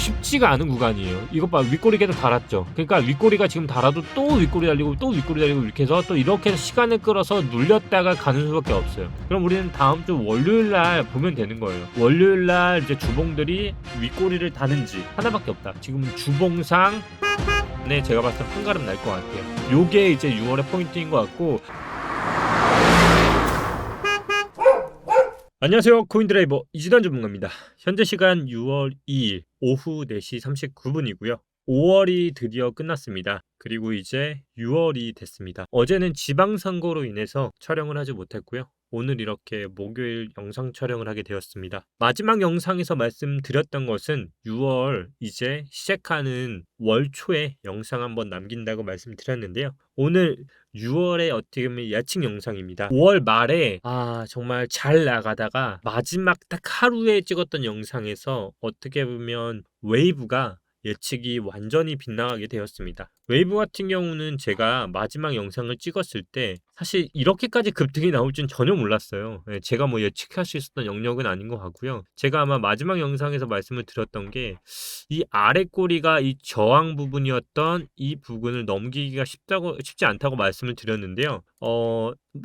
쉽지가 않은 구간이에요. 이것 봐, 윗꼬리 계속 달았죠. 그러니까 윗꼬리가 지금 달아도 또 윗꼬리 달리고 또 윗꼬리 달리고 이렇게 해서 또 이렇게 해서 시간을 끌어서 눌렸다가 가는 수밖에 없어요. 그럼 우리는 다음 주 월요일 날 보면 되는 거예요. 월요일 날 이제 주봉들이 윗꼬리를 다는지 하나밖에 없다. 지금은 주봉상 네, 제가 봤을 때 한가름 날 것 같아요. 요게 이제 6월의 포인트인 것 같고. 안녕하세요, 코인드라이버 이지단 전문가입니다. 현재 시간 6월 2일 오후 4시 39분이고요 5월이 드디어 끝났습니다. 그리고 이제 6월이 됐습니다. 어제는 지방선거로 인해서 촬영을 하지 못했고요, 오늘 이렇게 목요일 영상 촬영을 하게 되었습니다. 마지막 영상에서 말씀드렸던 것은 6월 이제 시작하는 월 초에 영상 한번 남긴다고 말씀드렸는데요. 오늘 6월에 어떻게 보면 예측 영상입니다. 5월 말에 정말 잘 나가다가 마지막 딱 하루에 찍었던 영상에서 어떻게 보면 웨이브가 예측이 완전히 빗나가게 되었습니다. 웨이브 같은 경우는 제가 마지막 영상을 찍었을 때 사실 이렇게까지 급등이 나올 줄 전혀 몰랐어요. 제가 뭐 예측할 수 있었던 영역은 아닌 것 같고요. 제가 아마 마지막 영상에서 말씀을 드렸던 게 이 아래 꼬리가 이 저항 부분이었던 이 부분을 넘기기가 쉽지 않다고 말씀을 드렸는데요.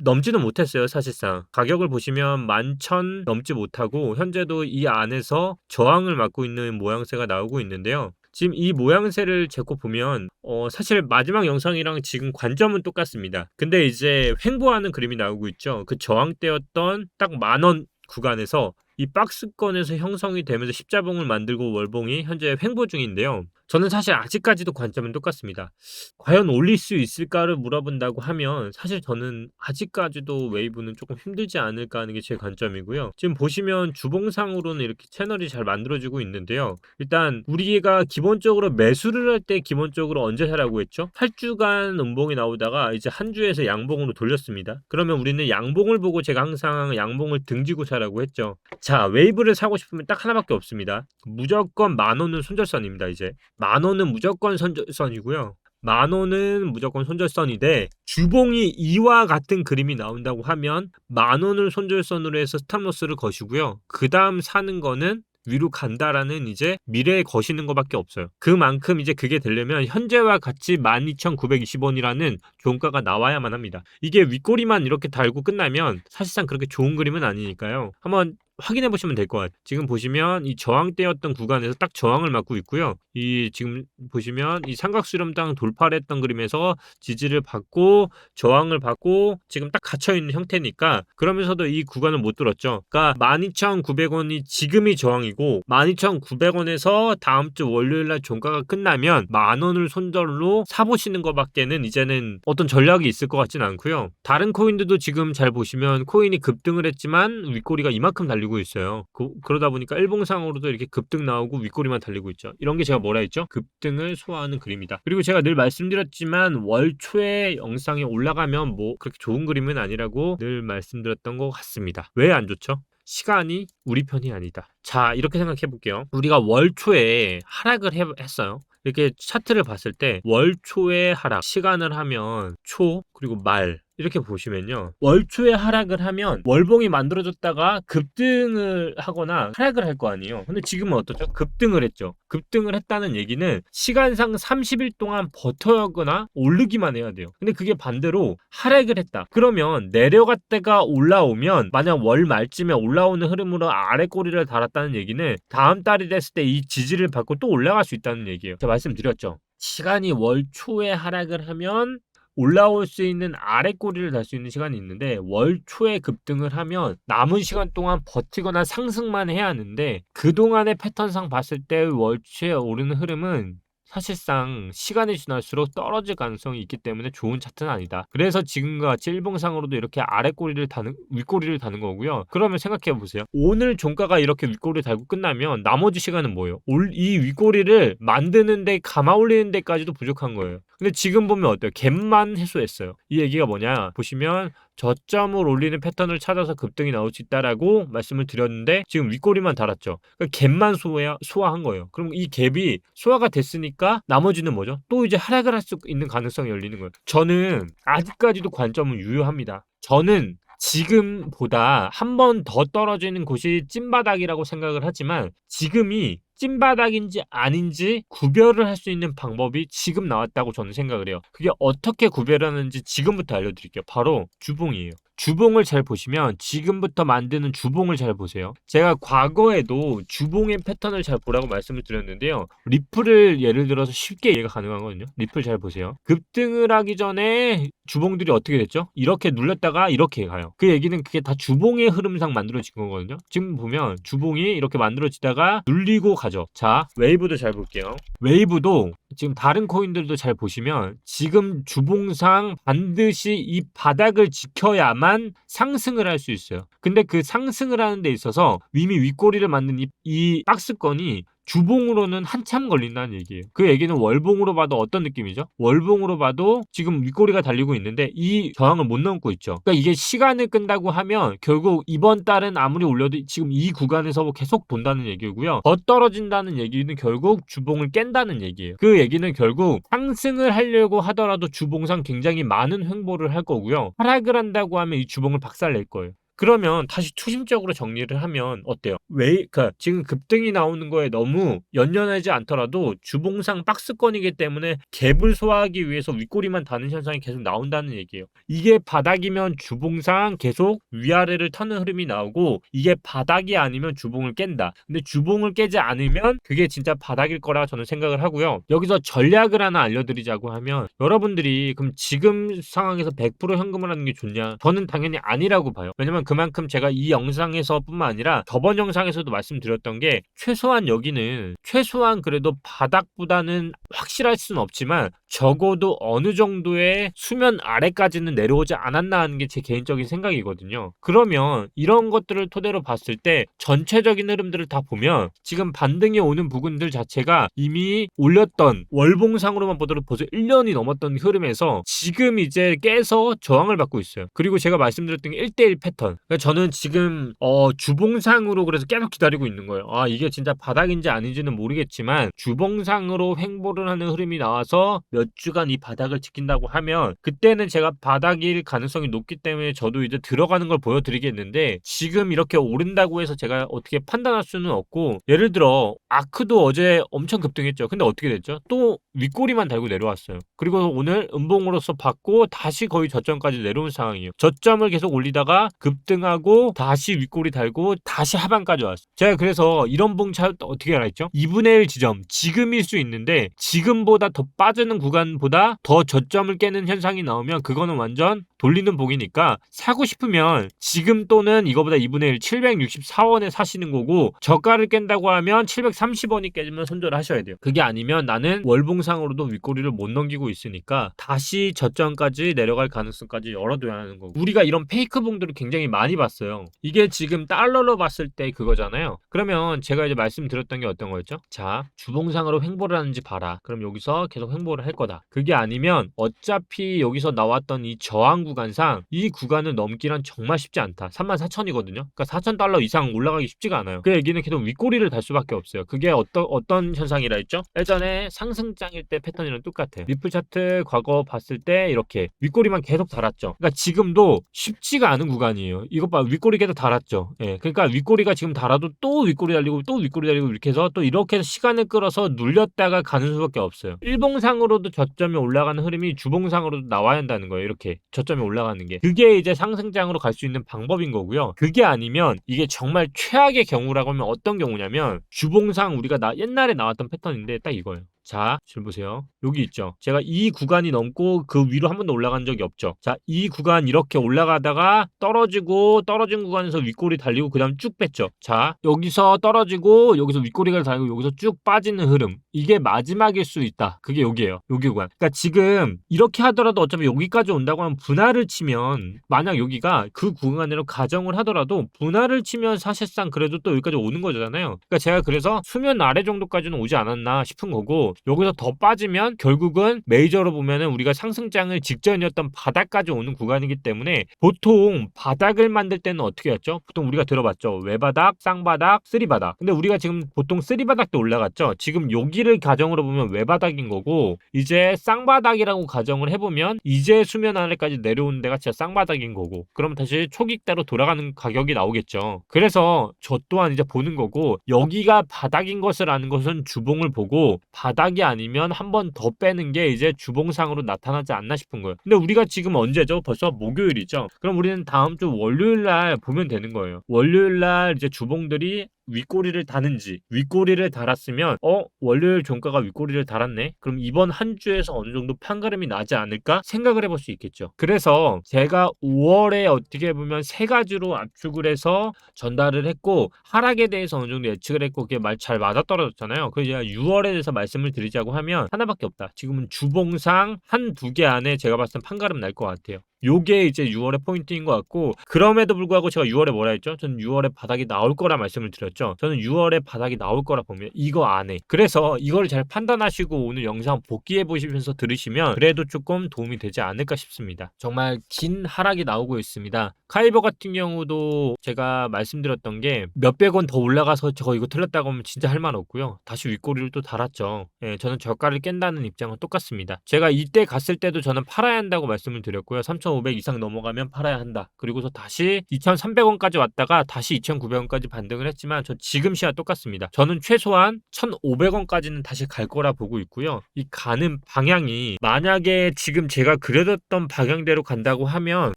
넘지는 못했어요. 사실상 가격을 보시면 11,000 넘지 못하고 현재도 이 안에서 저항을 맞고 있는 모양새가 나오고 있는데요. 지금 이 모양새를 재고 보면 사실 마지막 영상이랑 지금 관점은 똑같습니다. 근데 이제 횡보하는 그림이 나오고 있죠. 그 저항대였던 딱 10,000원 구간에서 이 박스권에서 형성이 되면서 십자봉을 만들고 월봉이 현재 횡보 중인데요. 저는 사실 아직까지도 관점은 똑같습니다. 과연 올릴 수 있을까를 물어본다고 하면 사실 저는 아직까지도 웨이브는 조금 힘들지 않을까 하는 게 제 관점이고요. 지금 보시면 주봉상으로는 이렇게 채널이 잘 만들어지고 있는데요. 일단 우리가 기본적으로 매수를 할 때 기본적으로 언제 사라고 했죠? 8주간 음봉이 나오다가 이제 한 주에서 양봉으로 돌렸습니다. 그러면 우리는 양봉을 보고 제가 항상 양봉을 등지고 사라고 했죠. 자, 웨이브를 사고 싶으면 딱 하나밖에 없습니다. 무조건 10,000원은 손절선입니다. 이제 10,000원은 무조건 손절선이고요. 10,000원은 무조건 손절선인데 주봉이 이와 같은 그림이 나온다고 하면 10,000원을 손절선으로 해서 스탑로스를 거시고요. 그 다음 사는 거는 위로 간다라는 이제 미래에 거시는 것밖에 없어요. 그만큼 이제 그게 되려면 현재와 같이 12,920원이라는 종가가 나와야만 합니다. 이게 윗꼬리만 이렇게 달고 끝나면 사실상 그렇게 좋은 그림은 아니니까요. 한번 확인해 보시면 될 것 같아요. 지금 보시면 이 저항대였던 구간에서 딱 저항을 맞고 있고요. 이 지금 보시면 이 삼각수렴당 돌파를 했던 그림에서 지지를 받고 저항을 받고 지금 딱 갇혀 있는 형태니까, 그러면서도 이 구간을 못 뚫었죠. 그러니까 12,900원이 지금이 저항이고 12,900원에서 다음 주 월요일 날 종가가 끝나면 10,000원을 손절로 사보시는 것밖에는 이제는 어떤 전략이 있을 것 같진 않고요. 다른 코인들도 지금 잘 보시면 코인이 급등을 했지만 윗꼬리가 이만큼 달리고 있어요. 그러다 보니까 일봉상으로도 이렇게 급등 나오고 윗꼬리만 달리고 있죠. 이런 게 제가 뭐라 했죠? 급등을 소화하는 그림이다. 그리고 제가 늘 말씀드렸지만 월 초에 영상이 올라가면 뭐 그렇게 좋은 그림은 아니라고 늘 말씀드렸던 것 같습니다. 왜 안 좋죠? 시간이 우리 편이 아니다. 자, 이렇게 생각해 볼게요. 우리가 월 초에 하락을 했어요. 이렇게 차트를 봤을 때 월 초에 하락, 시간을 하면 초 그리고 말 이렇게 보시면요, 월초에 하락을 하면 월봉이 만들어졌다가 급등을 하거나 하락을 할 거 아니에요. 근데 지금은 어떻죠? 급등을 했죠. 급등을 했다는 얘기는 시간상 30일 동안 버텨거나 오르기만 해야 돼요. 근데 그게 반대로 하락을 했다. 그러면 내려갔다가 올라오면, 만약 월 말쯤에 올라오는 흐름으로 아래 꼬리를 달았다는 얘기는 다음 달이 됐을 때 이 지지를 받고 또 올라갈 수 있다는 얘기예요. 제가 말씀드렸죠. 시간이 월 초에 하락을 하면 올라올 수 있는 아래 꼬리를 달 수 있는 시간이 있는데, 월 초에 급등을 하면 남은 시간 동안 버티거나 상승만 해야 하는데, 그동안의 패턴상 봤을 때 월 초에 오르는 흐름은 사실상 시간이 지날수록 떨어질 가능성이 있기 때문에 좋은 차트는 아니다. 그래서 지금과 같이 일봉상으로도 이렇게 아래 꼬리를 다는, 윗꼬리를 다는 거고요. 그러면 생각해 보세요. 오늘 종가가 이렇게 윗꼬리를 달고 끝나면 나머지 시간은 뭐예요? 이 윗꼬리를 만드는데 감아 올리는 데까지도 부족한 거예요. 근데 지금 보면 어때요? 갭만 해소했어요. 이 얘기가 뭐냐? 보시면 저점을 올리는 패턴을 찾아서 급등이 나올 수 있다라고 말씀을 드렸는데 지금 윗꼬리만 달았죠. 그러니까 갭만 소화한 거예요. 그럼 이 갭이 소화가 됐으니까 나머지는 뭐죠? 또 이제 하락을 할 수 있는 가능성이 열리는 거예요. 저는 아직까지도 관점은 유효합니다. 저는 지금보다 한 번 더 떨어지는 곳이 찐바닥이라고 생각을 하지만 지금이 찐바닥인지 아닌지 구별을 할 수 있는 방법이 지금 나왔다고 저는 생각을 해요. 그게 어떻게 구별하는지 지금부터 알려드릴게요. 바로 주봉이에요. 주봉을 잘 보시면 지금부터 만드는 주봉을 잘 보세요. 제가 과거에도 주봉의 패턴을 잘 보라고 말씀을 드렸는데요. 리플을 예를 들어서 쉽게 이해가 가능하거든요. 리플 잘 보세요. 급등을 하기 전에 주봉들이 어떻게 됐죠? 이렇게 눌렸다가 이렇게 가요. 그 얘기는 그게 다 주봉의 흐름상 만들어진 거거든요. 지금 보면 주봉이 이렇게 만들어지다가 눌리고 가죠. 자, 웨이브도 잘 볼게요. 웨이브도 지금 다른 코인들도 잘 보시면 지금 주봉상 반드시 이 바닥을 지켜야만 상승을 할 수 있어요. 근데 그 상승을 하는 데 있어서 이미 윗꼬리를 만든 이 박스권이 주봉으로는 한참 걸린다는 얘기예요. 그 얘기는 월봉으로 봐도 어떤 느낌이죠? 월봉으로 봐도 지금 윗꼬리가 달리고 있는데 이 저항을 못 넘고 있죠. 그러니까 이게 시간을 끈다고 하면 결국 이번 달은 아무리 올려도 지금 이 구간에서 계속 돈다는 얘기고요. 더 떨어진다는 얘기는 결국 주봉을 깬다는 얘기예요. 그 얘기는 결국 상승을 하려고 하더라도 주봉상 굉장히 많은 횡보를 할 거고요. 하락을 한다고 하면 이 주봉을 박살낼 거예요. 그러면 다시 투심적으로 정리를 하면 어때요? 그러니까 지금 급등이 나오는 거에 너무 연연하지 않더라도 주봉상 박스권이기 때문에 갭을 소화하기 위해서 윗꼬리만 다는 현상이 계속 나온다는 얘기예요. 이게 바닥이면 주봉상 계속 위아래를 터는 흐름이 나오고 이게 바닥이 아니면 주봉을 깬다. 근데 주봉을 깨지 않으면 그게 진짜 바닥일 거라 저는 생각을 하고요. 여기서 전략을 하나 알려드리자고 하면 여러분들이 그럼 지금 상황에서 100% 현금을 하는 게 좋냐? 저는 당연히 아니라고 봐요. 왜냐면 그만큼 제가 이 영상에서 뿐만 아니라 저번 영상에서도 말씀드렸던 게 최소한 여기는 최소한 그래도 바닥보다는 확실할 수는 없지만 적어도 어느 정도의 수면 아래까지는 내려오지 않았나 하는 게 제 개인적인 생각이거든요. 그러면 이런 것들을 토대로 봤을 때 전체적인 흐름들을 다 보면 지금 반등이 오는 부분들 자체가 이미 올렸던 월봉상으로만 보더라도 벌써 1년이 넘었던 흐름에서 지금 이제 깨서 저항을 받고 있어요. 그리고 제가 말씀드렸던 게 1대1 패턴. 그러니까 저는 지금 주봉상으로 그래서 계속 기다리고 있는 거예요. 아, 이게 진짜 바닥인지 아닌지는 모르겠지만 주봉상으로 횡보를 하는 흐름이 나와서 몇 주간 이 바닥을 지킨다고 하면 그때는 제가 바닥일 가능성이 높기 때문에 저도 이제 들어가는 걸 보여드리겠는데 지금 이렇게 오른다고 해서 제가 어떻게 판단할 수는 없고 예를 들어 아크도 어제 엄청 급등했죠. 근데 어떻게 됐죠? 또 윗꼬리만 달고 내려왔어요. 그리고 오늘 음봉으로서 받고 다시 거의 저점까지 내려온 상황이에요. 저점을 계속 올리다가 급등하고 다시 윗꼬리 달고 다시 하반까지 왔어요. 제가 그래서 이런 봉차 어떻게 알았죠? 2분의 1 지점 지금일 수 있는데 지금보다 더 빠지는 구간보다 더 저점을 깨는 현상이 나오면 그거는 완전 돌리는 복이니까 사고 싶으면 지금 또는 이거보다 2분의 1 764원에 사시는 거고 저가를 깬다고 하면 730원이 깨지면 손절을 하셔야 돼요. 그게 아니면 나는 월봉상으로도 윗꼬리를 못 넘기고 있으니까 다시 저점까지 내려갈 가능성까지 열어둬야 하는 거고 우리가 이런 페이크 봉들을 굉장히 많이 봤어요. 이게 지금 달러로 봤을 때 그거잖아요. 그러면 제가 이제 말씀드렸던 게 어떤 거였죠? 자, 주봉상으로 횡보를 하는지 봐라. 그럼 여기서 계속 횡보를 할 거다. 그게 아니면 어차피 여기서 나왔던 이 저항 구간상 이 구간을 넘기란 정말 쉽지 않다. 34,000이거든요. 그러니까 4,000달러 이상 올라가기 쉽지가 않아요. 그 얘기는 계속 윗꼬리를 달 수밖에 없어요. 그게 어떤 현상이라 했죠? 예전에 상승장일 때 패턴이랑 똑같아요. 리플 차트 과거 봤을 때 이렇게 윗꼬리만 계속 달았죠. 그러니까 지금도 쉽지가 않은 구간이에요. 이것 봐, 윗꼬리 계속 달았죠. 예, 그러니까 윗꼬리가 지금 달아도 또 윗꼬리 달리고 또 윗꼬리 달리고 이렇게 해서 또 이렇게 해서 시간을 끌어서 눌렸다가 가는 수밖에 없어요. 일봉상으로도 저점이 올라가는 흐름이 주봉상으로도 나와야 한다는 거예요. 이렇게 저점이 올라가는 게. 그게 이제 상승장으로 갈 수 있는 방법인 거고요. 그게 아니면 이게 정말 최악의 경우라고 하면 어떤 경우냐면 주봉상 우리가 옛날에 나왔던 패턴인데 딱 이거예요. 자, 잘 보세요. 여기 있죠. 제가 이 구간이 넘고 그 위로 한 번도 올라간 적이 없죠. 자, 이 구간 이렇게 올라가다가 떨어지고 떨어진 구간에서 윗꼬리 달리고 그 다음 쭉 뺐죠. 자, 여기서 떨어지고 여기서 윗꼬리가 달리고 여기서 쭉 빠지는 흐름. 이게 마지막일 수 있다. 그게 여기예요. 여기 구간. 그러니까 지금 이렇게 하더라도 어차피 여기까지 온다고 하면 분할을 치면 만약 여기가 그 구간으로 가정을 하더라도 분할을 치면 사실상 그래도 또 여기까지 오는 거잖아요. 그러니까 제가 그래서 수면 아래 정도까지는 오지 않았나 싶은 거고 있고 여기서 더 빠지면 결국은 메이저로 보면은 우리가 상승장을 직전이었던 바닥까지 오는 구간이기 때문에 보통 바닥을 만들 때는 어떻게 했죠? 보통 우리가 들어봤죠. 외바닥, 쌍바닥, 쓰리바닥. 근데 우리가 지금 보통 쓰리바닥도 올라갔죠. 지금 여기를 가정으로 보면 외바닥인 거고 이제 쌍바닥이라고 가정을 해보면 이제 수면 아래까지 내려오는 데가 진짜 쌍바닥인 거고 그럼 다시 초기대로 돌아가는 가격이 나오겠죠. 그래서 저 또한 이제 보는 거고 여기가 바닥인 것을 아는 것은 주봉을 보고 바닥이 아니면 한 번 더 빼는 게 이제 주봉상으로 나타나지 않나 싶은 거예요. 근데 우리가 지금 언제죠? 벌써 목요일이죠. 그럼 우리는 다음 주 월요일 날 보면 되는 거예요. 월요일 날 이제 주봉들이 윗꼬리를 다는지 윗꼬리를 달았으면 월요일 종가가 윗꼬리를 달았네 그럼 이번 한 주에서 어느 정도 판가름이 나지 않을까 생각을 해볼 수 있겠죠. 그래서 제가 5월에 어떻게 보면 세 가지로 압축을 해서 전달을 했고 하락에 대해서 어느 정도 예측을 했고 그게 잘 맞아떨어졌잖아요. 그래서 제가 6월에 대해서 말씀을 드리자고 하면 하나밖에 없다. 지금은 주봉상 한 두 개 안에 제가 봤을 땐 판가름 날 것 같아요. 요게 이제 6월의 포인트인 것 같고 그럼에도 불구하고 제가 6월에 뭐라 했죠? 저는 6월에 바닥이 나올 거라 말씀을 드렸죠. 저는 6월에 바닥이 나올 거라 보면 이거 안에 그래서 이걸 잘 판단하시고 오늘 영상 복귀해 보시면서 들으시면 그래도 조금 도움이 되지 않을까 싶습니다. 정말 긴 하락이 나오고 있습니다. 카이버 같은 경우도 제가 말씀드렸던 게 몇백 원 더 올라가서 저 이거 틀렸다고 하면 진짜 할 말 없고요. 다시 윗꼬리를 또 달았죠. 예, 저는 저가를 깬다는 입장은 똑같습니다. 제가 이때 갔을 때도 저는 팔아야 한다고 말씀을 드렸고요. 3,500 이상 넘어가면 팔아야 한다. 그리고서 다시 2,300원까지 왔다가 다시 2,900원까지 반등을 했지만 저 지금 시와 똑같습니다. 저는 최소한 1,500원까지는 다시 갈 거라 보고 있고요. 이 가는 방향이 만약에 지금 제가 그려뒀던 방향대로 간다고 하면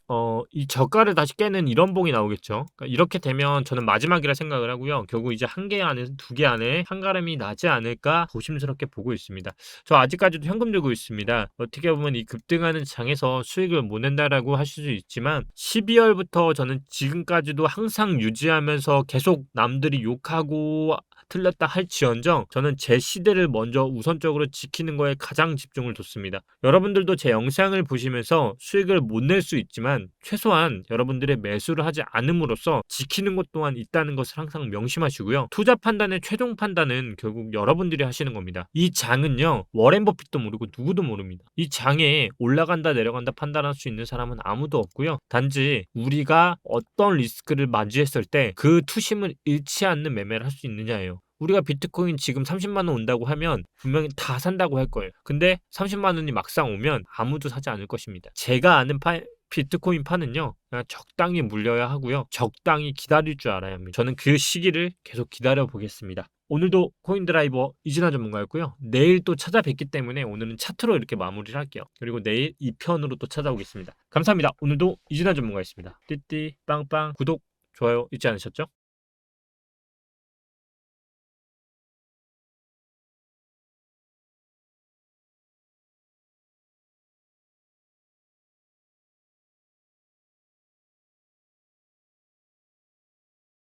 이 저가를 다시 깨는 이런 봉이 나오겠죠. 그러니까 이렇게 되면 저는 마지막이라 생각을 하고요. 결국 이제 한 개 안에 두 개 안에 한가름이 나지 않을까 조심스럽게 보고 있습니다. 저 아직까지도 현금 들고 있습니다. 어떻게 보면 이 급등하는 장에서 수익을 못 낸다라고 하실 수 있지만 12월부터 저는 지금까지도 항상 유지하면서 계속 남들이 욕하고 틀렸다 할지언정 저는 제 시대를 먼저 우선적으로 지키는 거에 가장 집중을 뒀습니다. 여러분들도 제 영상을 보시면서 수익을 못 낼 수 있지만 최소한 여러분들의 매수를 하지 않음으로써 지키는 것 또한 있다는 것을 항상 명심하시고요. 투자 판단의 최종 판단은 결국 여러분들이 하시는 겁니다. 이 장은요 워렌 버핏도 모르고 누구도 모릅니다. 이 장에 올라간다 내려간다 판단할 수 있는 사람은 아무도 없고요. 단지 우리가 어떤 리스크를 맞이했을 때 그 투심을 잃지 않는 매매를 할 수 있느냐예요. 우리가 비트코인 지금 30만 원 온다고 하면 분명히 다 산다고 할 거예요. 근데 30만 원이 막상 오면 아무도 사지 않을 것입니다. 제가 아는 비트코인 파는요 그냥 적당히 물려야 하고요. 적당히 기다릴 줄 알아야 합니다. 저는 그 시기를 계속 기다려 보겠습니다. 오늘도 코인드라이버 이진아 전문가였고요. 내일 또 찾아뵙기 때문에 오늘은 차트로 이렇게 마무리를 할게요. 그리고 내일 2편으로 또 찾아오겠습니다. 감사합니다. 오늘도 이진아 전문가였습니다. 띠띠 빵빵 구독 좋아요 잊지 않으셨죠?